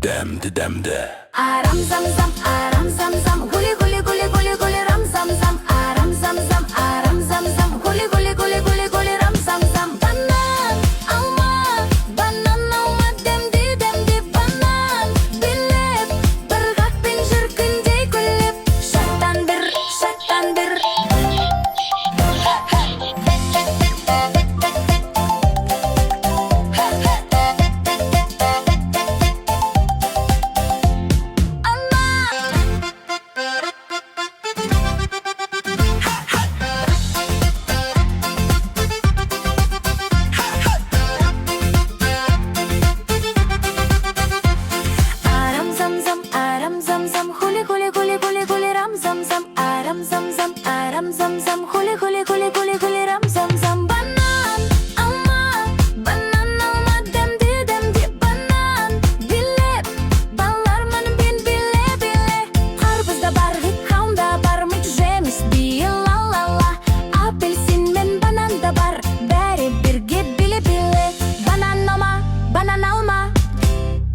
Demdi demde. Aram zam zam, aram zam zam, guli guli guli guli guli ram zam zam, aram zam zam, aram zam zam, guli guli guli guli guli ram zam zam. Banan alma, banan alma, demdi demdi banan. Bilip, bergak pinjir kendi kulip, şattan bir, şattan bir. Aram zam zam, aram zam zam, guli guli guli guli guli ram zam zam, aram zam zam, aram zam zam, guli guli guli guli guli ram zam zam. Banan alma, banan alma, demdi demdi banan. Bilip, ballar man bin bile bile. Karpuz da bar, hikam da bar, mikjemis değil la la la. Apelsin men banan da bar, beri birge bile bile. Banan alma, banan alma.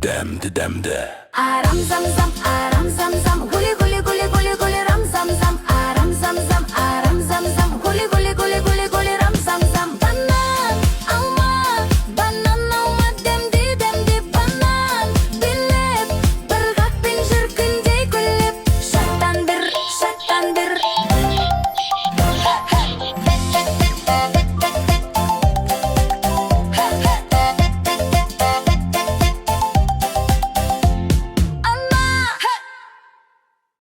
Demdi demde. Aram zam zam, aram zam zam, guli guli guli guli guli ram zam zam, aram zam zam, aram.